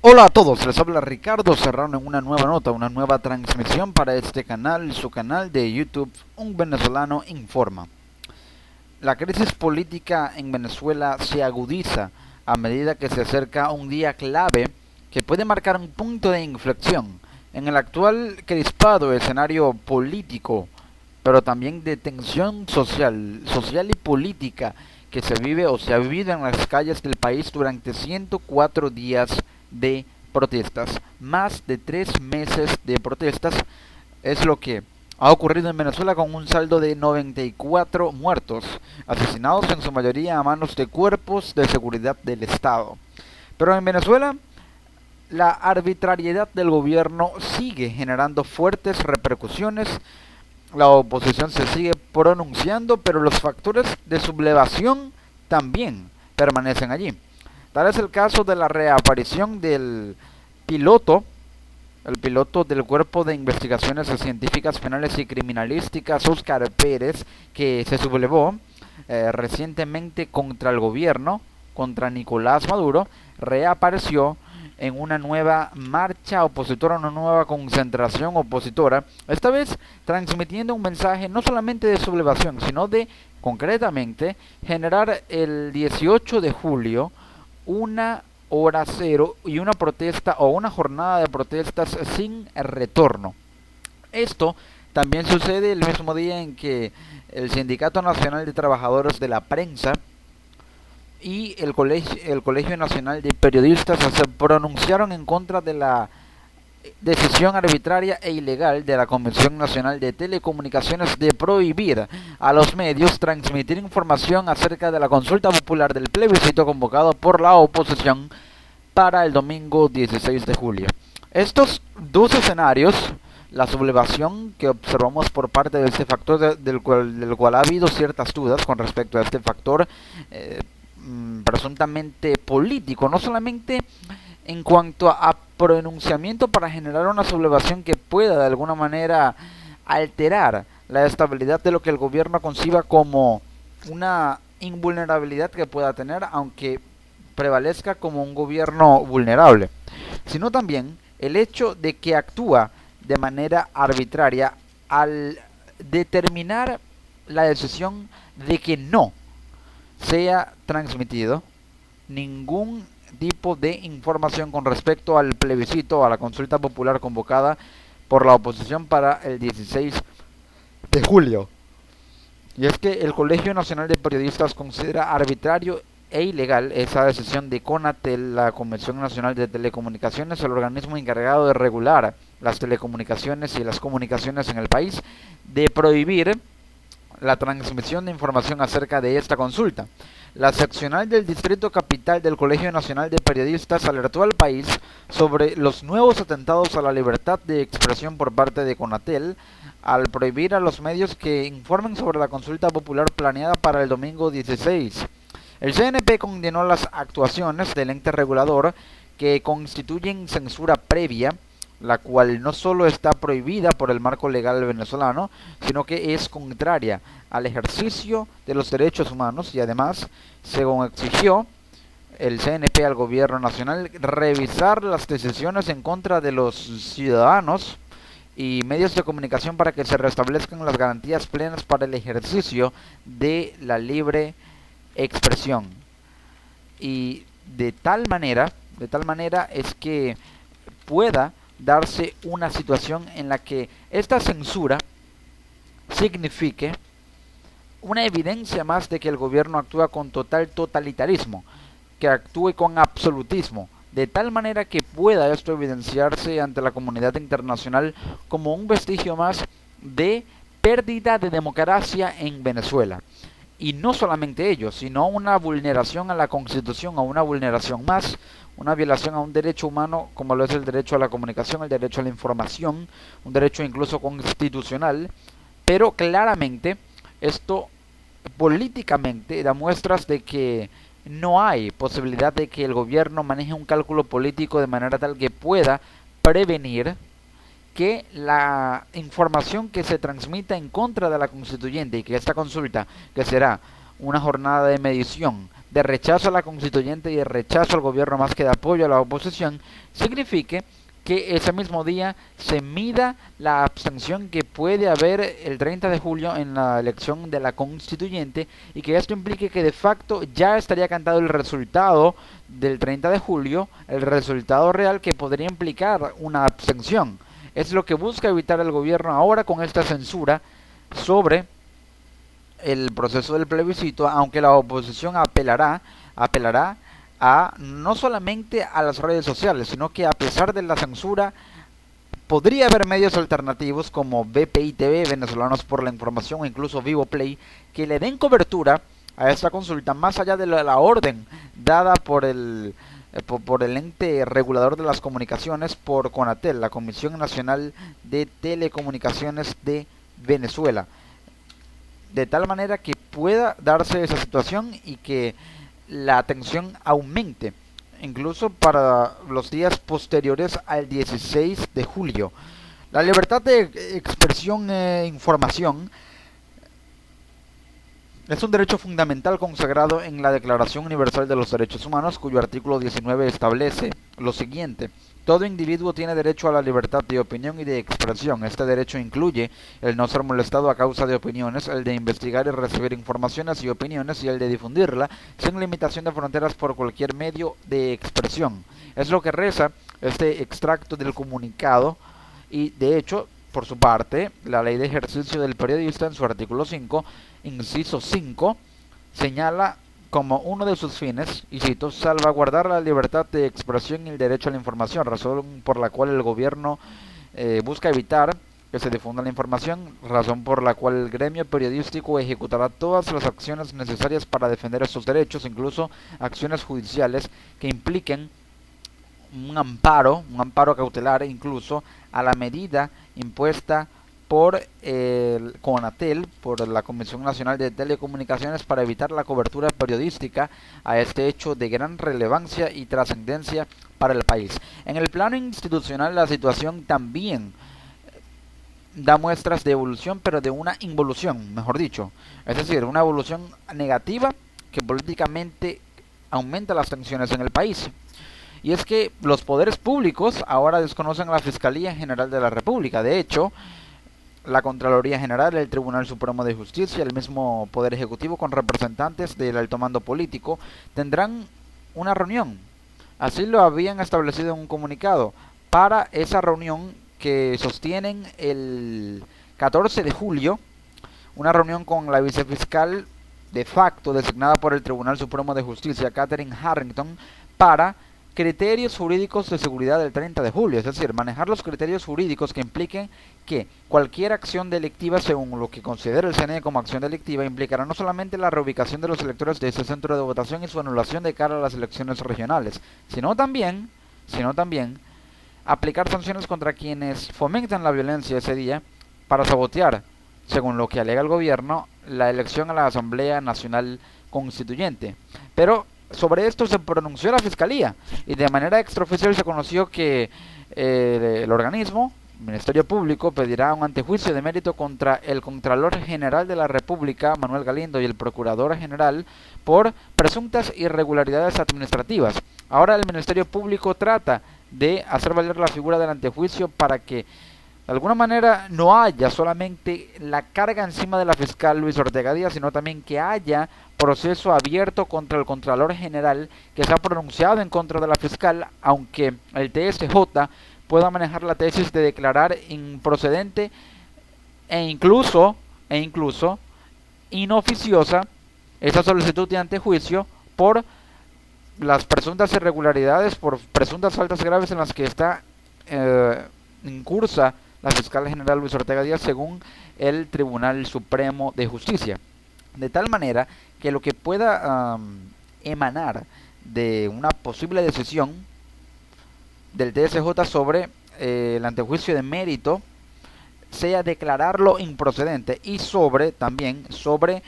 Hola a todos, les habla Ricardo Serrano en una nueva nota, una nueva transmisión para este canal, su canal de YouTube, Un Venezolano Informa. La crisis política en Venezuela se agudiza a medida que se acerca un día clave que puede marcar un punto de inflexión en el actual crispado escenario político, pero también de tensión social y política que se vive o se ha vivido en las calles del país durante 104 días de protestas. Más de 3 meses de protestas es lo que ha ocurrido en Venezuela, con un saldo de 94 muertos, asesinados en su mayoría a manos de cuerpos de seguridad del Estado. Pero en Venezuela, la arbitrariedad del gobierno sigue generando fuertes repercusiones. La oposición se sigue pronunciando, pero los factores de sublevación también permanecen allí. Tal es el caso de la reaparición del piloto, el piloto del Cuerpo de Investigaciones Científicas Penales y Criminalísticas, Óscar Pérez, que se sublevó recientemente contra el gobierno, contra Nicolás Maduro. Reapareció en una nueva marcha opositora, una nueva concentración opositora, esta vez transmitiendo un mensaje no solamente de sublevación, sino de, concretamente, generar el 18 de julio una hora cero y una protesta o una jornada de protestas sin retorno. Esto también sucede el mismo día en que el Sindicato Nacional de Trabajadores de la Prensa y el Colegio Nacional de Periodistas se pronunciaron en contra de la decisión arbitraria e ilegal de la Comisión Nacional de Telecomunicaciones de prohibir a los medios transmitir información acerca de la consulta popular del plebiscito convocado por la oposición para el domingo 16 de julio. Estos dos escenarios, la sublevación que observamos por parte de este factor del cual ha habido ciertas dudas con respecto a este factor presuntamente político, no solamente en cuanto a pronunciamiento para generar una sublevación que pueda de alguna manera alterar la estabilidad de lo que el gobierno conciba como una invulnerabilidad que pueda tener, aunque prevalezca como un gobierno vulnerable, sino también el hecho de que actúa de manera arbitraria al determinar la decisión de que no sea transmitido ningún tipo de información con respecto al plebiscito, a la consulta popular convocada por la oposición para el 16 de julio. Y es que el Colegio Nacional de Periodistas considera arbitrario e ilegal esa decisión de CONATEL, la Comisión Nacional de Telecomunicaciones, el organismo encargado de regular las telecomunicaciones y las comunicaciones en el país, de prohibir la transmisión de información acerca de esta consulta. La seccional del Distrito Capital del Colegio Nacional de Periodistas alertó al país sobre los nuevos atentados a la libertad de expresión por parte de CONATEL al prohibir a los medios que informen sobre la consulta popular planeada para el domingo 16. El CNP condenó las actuaciones del ente regulador, que constituyen censura previa, la cual no solo está prohibida por el marco legal venezolano, sino que es contraria al ejercicio de los derechos humanos y además, según exigió el CNP al gobierno nacional, revisar las decisiones en contra de los ciudadanos y medios de comunicación para que se restablezcan las garantías plenas para el ejercicio de la libre expresión. Y de tal manera es que pueda darse una situación en la que esta censura signifique una evidencia más de que el gobierno actúa con total totalitarismo, que actúe con absolutismo, de tal manera que pueda esto evidenciarse ante la comunidad internacional como un vestigio más de pérdida de democracia en Venezuela. Y no solamente ello, sino una vulneración a la Constitución, o una vulneración más, una violación a un derecho humano como lo es el derecho a la comunicación, el derecho a la información, un derecho incluso constitucional. Pero claramente esto políticamente da muestras de que no hay posibilidad de que el gobierno maneje un cálculo político de manera tal que pueda prevenir que la información que se transmita en contra de la constituyente y que esta consulta, que será una jornada de medición de rechazo a la constituyente y de rechazo al gobierno más que de apoyo a la oposición, signifique que ese mismo día se mida la abstención que puede haber el 30 de julio en la elección de la constituyente, y que esto implique que de facto ya estaría cantado el resultado del 30 de julio, el resultado real que podría implicar una abstención. Es lo que busca evitar el gobierno ahora con esta censura sobre el proceso del plebiscito, aunque la oposición apelará a no solamente a las redes sociales, sino que a pesar de la censura podría haber medios alternativos como BPI TV, Venezolanos por la Información, o incluso Vivo Play, que le den cobertura a esta consulta más allá de la orden dada por el ente regulador de las comunicaciones, por CONATEL, la Comisión Nacional de Telecomunicaciones de Venezuela, de tal manera que pueda darse esa situación y que la atención aumente, incluso para los días posteriores al 16 de julio. La libertad de expresión e información es un derecho fundamental consagrado en la Declaración Universal de los Derechos Humanos, cuyo artículo 19 establece lo siguiente: todo individuo tiene derecho a la libertad de opinión y de expresión. Este derecho incluye el no ser molestado a causa de opiniones, el de investigar y recibir informaciones y opiniones, y el de difundirla sin limitación de fronteras por cualquier medio de expresión. Es lo que reza este extracto del comunicado, y de hecho, por su parte, la Ley de Ejercicio del Periodista, en su artículo 5, inciso 5, señala como uno de sus fines, y cito, salvaguardar la libertad de expresión y el derecho a la información, razón por la cual el gobierno busca evitar que se difunda la información, razón por la cual el gremio periodístico ejecutará todas las acciones necesarias para defender estos derechos, incluso acciones judiciales que impliquen un amparo cautelar, incluso a la medida impuesta por el CONATEL, por la Comisión Nacional de Telecomunicaciones, para evitar la cobertura periodística a este hecho de gran relevancia y trascendencia para el país. En el plano institucional, la situación también da muestras de evolución, pero de una involución, mejor dicho, es decir, una evolución negativa que políticamente aumenta las tensiones en el país. Y es que los poderes públicos ahora desconocen a la Fiscalía General de la República. De hecho, la Contraloría General, el Tribunal Supremo de Justicia, el mismo Poder Ejecutivo, con representantes del alto mando político, tendrán una reunión. Así lo habían establecido en un comunicado. Para esa reunión que sostienen el 14 de julio, una reunión con la vicefiscal de facto designada por el Tribunal Supremo de Justicia, Catherine Harrington, para criterios jurídicos de seguridad del 30 de julio, es decir, manejar los criterios jurídicos que impliquen que cualquier acción delictiva, según lo que considera el CNE como acción delictiva, implicará no solamente la reubicación de los electores de ese centro de votación y su anulación de cara a las elecciones regionales, sino también aplicar sanciones contra quienes fomentan la violencia ese día para sabotear, según lo que alega el gobierno, la elección a la Asamblea Nacional Constituyente. Pero sobre esto se pronunció la Fiscalía, y de manera extraoficial se conoció que el organismo, Ministerio Público, pedirá un antejuicio de mérito contra el Contralor General de la República, Manuel Galindo, y el Procurador General por presuntas irregularidades administrativas. Ahora el Ministerio Público trata de hacer valer la figura del antejuicio para que de alguna manera no haya solamente la carga encima de la fiscal Luis Ortega Díaz, sino también que haya proceso abierto contra el Contralor General, que se ha pronunciado en contra de la fiscal, aunque el TSJ pueda manejar la tesis de declarar improcedente e incluso inoficiosa esa solicitud de antejuicio por las presuntas irregularidades, por presuntas faltas graves en las que está incursa la fiscal general Luis Ortega Díaz, según el Tribunal Supremo de Justicia. De tal manera que lo que pueda emanar de una posible decisión del TSJ sobre el antejuicio de mérito sea declararlo improcedente, y también sobre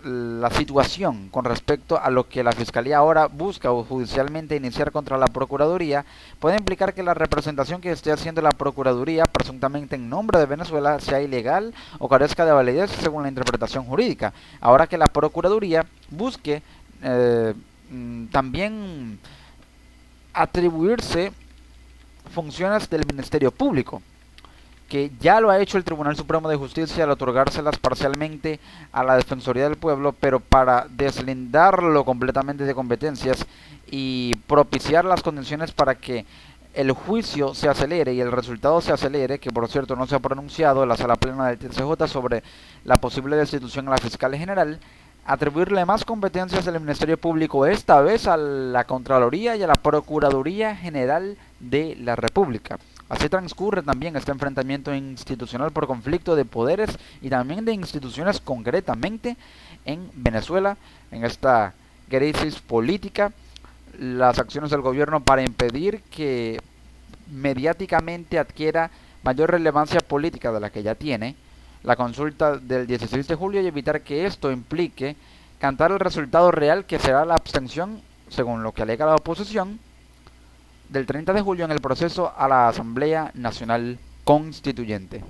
la situación con respecto a lo que la Fiscalía ahora busca o judicialmente iniciar contra la Procuraduría puede implicar que la representación que esté haciendo la Procuraduría presuntamente en nombre de Venezuela sea ilegal o carezca de validez según la interpretación jurídica. Ahora que la Procuraduría busque también atribuirse funciones del Ministerio Público, que ya lo ha hecho el Tribunal Supremo de Justicia al otorgárselas parcialmente a la Defensoría del Pueblo, pero para deslindarlo completamente de competencias y propiciar las condiciones para que el juicio se acelere y el resultado se acelere, que por cierto no se ha pronunciado en la sala plena del TCJ sobre la posible destitución a la fiscal general, atribuirle más competencias al Ministerio Público, esta vez a la Contraloría y a la Procuraduría General de la República. Así transcurre también este enfrentamiento institucional por conflicto de poderes y también de instituciones concretamente en Venezuela, en esta crisis política, las acciones del gobierno para impedir que mediáticamente adquiera mayor relevancia política de la que ya tiene la consulta del 16 de julio y evitar que esto implique cantar el resultado real que será la abstención, según lo que alega la oposición, del 30 de julio en el proceso a la Asamblea Nacional Constituyente.